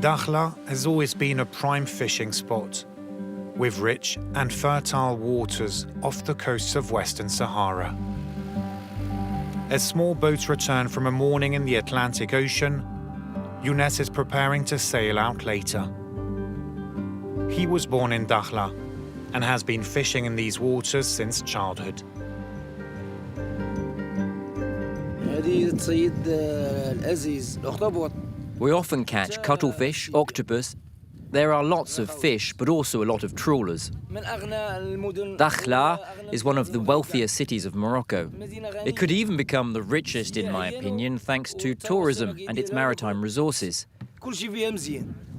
Dakhla has always been a prime fishing spot, with rich and fertile waters off the coasts of Western Sahara. As small boats return from a morning in the Atlantic Ocean, Younes is preparing to sail out later. He was born in Dakhla and has been fishing in these waters since childhood. We often catch cuttlefish, octopus. There are lots of fish, but also a lot of trawlers. Dakhla is one of the wealthiest cities of Morocco. It could even become the richest, in my opinion, thanks to tourism and its maritime resources.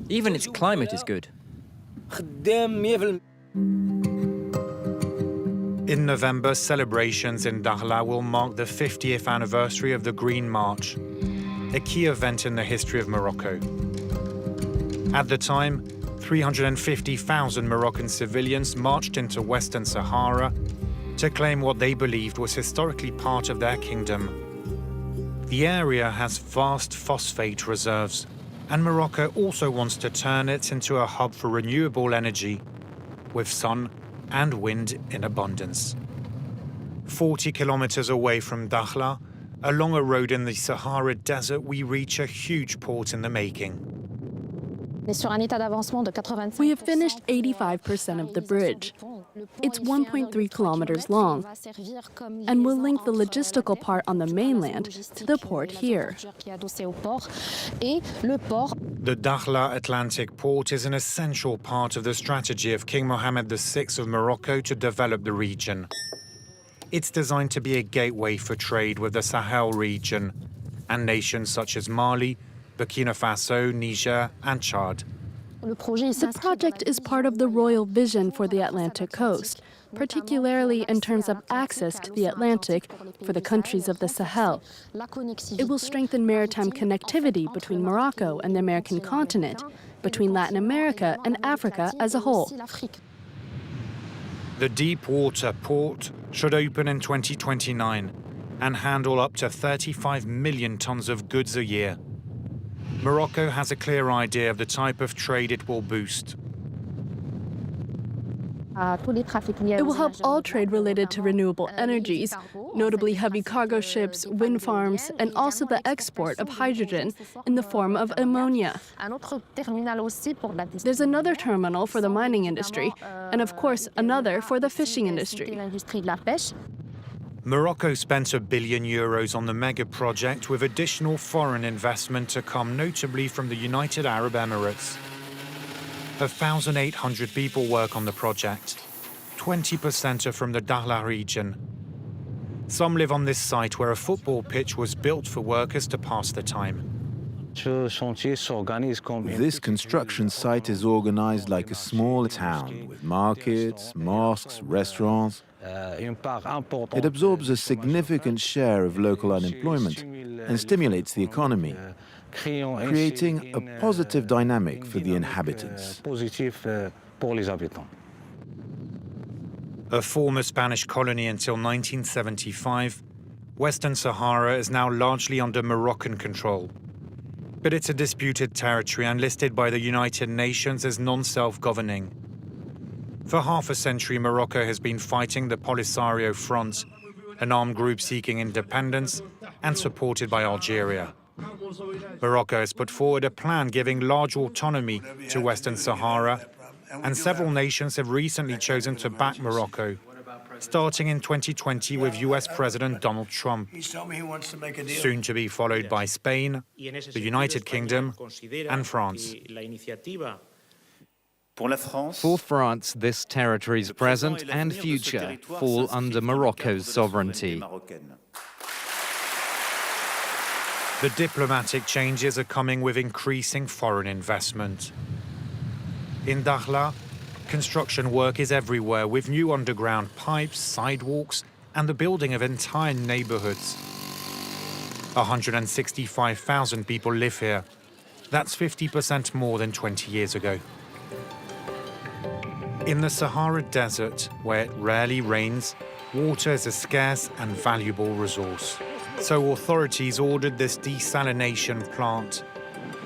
Even its climate is good. In November, celebrations in Dakhla will mark the 50th anniversary of the Green March, a key event in the history of Morocco. At the time, 350,000 Moroccan civilians marched into Western Sahara to claim what they believed was historically part of their kingdom. The area has vast phosphate reserves, and Morocco also wants to turn it into a hub for renewable energy, with sun and wind in abundance. 40 kilometers away from Dakhla, along a road in the Sahara Desert, we reach a huge port in the making. We have finished 85% of the bridge. It's 1.3 kilometers long and will link the logistical part on the mainland to the port here. The Dakhla Atlantic port is an essential part of the strategy of King Mohammed VI of Morocco to develop the region. It's designed to be a gateway for trade with the Sahel region and nations such as Mali, Burkina Faso, Niger, and Chad. The project is part of the royal vision for the Atlantic coast, particularly in terms of access to the Atlantic for the countries of the Sahel. It will strengthen maritime connectivity between Morocco and the American continent, between Latin America and Africa as a whole. The deep water port should open in 2029 and handle up to 35 million tons of goods a year. Morocco has a clear idea of the type of trade it will boost. It will help all trade related to renewable energies, notably heavy cargo ships, wind farms, and also the export of hydrogen in the form of ammonia. There's another terminal for the mining industry, and of course another for the fishing industry. Morocco spent €1 billion on the mega project, with additional foreign investment to come, notably from the United Arab Emirates. 1,800 people work on the project. 20% are from the Dakhla region. Some live on this site where a football pitch was built for workers to pass the time. This construction site is organized like a small town, with markets, mosques, restaurants. It absorbs a significant share of local unemployment and stimulates the economy, creating a positive dynamic for the inhabitants. A former Spanish colony until 1975, Western Sahara is now largely under Moroccan control. But it's a disputed territory and listed by the United Nations as non-self-governing. For half a century, Morocco has been fighting the Polisario Front, an armed group seeking independence and supported by Algeria. Morocco has put forward a plan giving large autonomy to Western Sahara, and several nations have recently chosen to back Morocco, starting in 2020 with US President Donald Trump, soon to be followed by Spain, the United Kingdom, and France. For France, this territory's present and future fall under Morocco's sovereignty. The diplomatic changes are coming with increasing foreign investment. In Dakhla, construction work is everywhere, with new underground pipes, sidewalks, and the building of entire neighborhoods. 165,000 people live here. That's 50% more than 20 years ago. In the Sahara Desert, where it rarely rains, water is a scarce and valuable resource. So authorities ordered this desalination plant.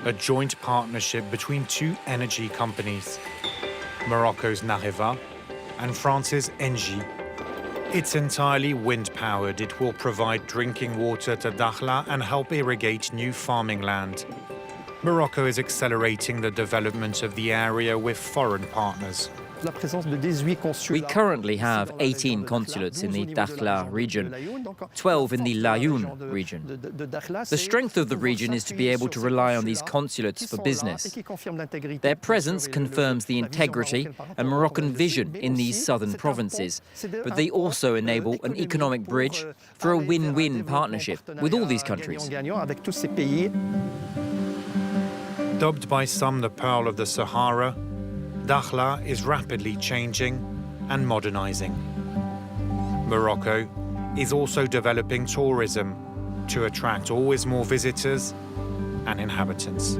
a joint partnership between two energy companies, Morocco's Nareva and France's Engie. It's entirely wind-powered. It will provide drinking water to Dakhla and help irrigate new farming land. Morocco is accelerating the development of the area with foreign partners. We currently have 18 consulates in the Dakhla region, 12 in the Laayoune region. The strength of the region is to be able to rely on these consulates for business. Their presence confirms the integrity and Moroccan vision in these southern provinces, but they also enable an economic bridge for a win-win partnership with all these countries. Dubbed by some the Pearl of the Sahara, Dakhla is rapidly changing and modernizing. Morocco is also developing tourism to attract always more visitors and inhabitants.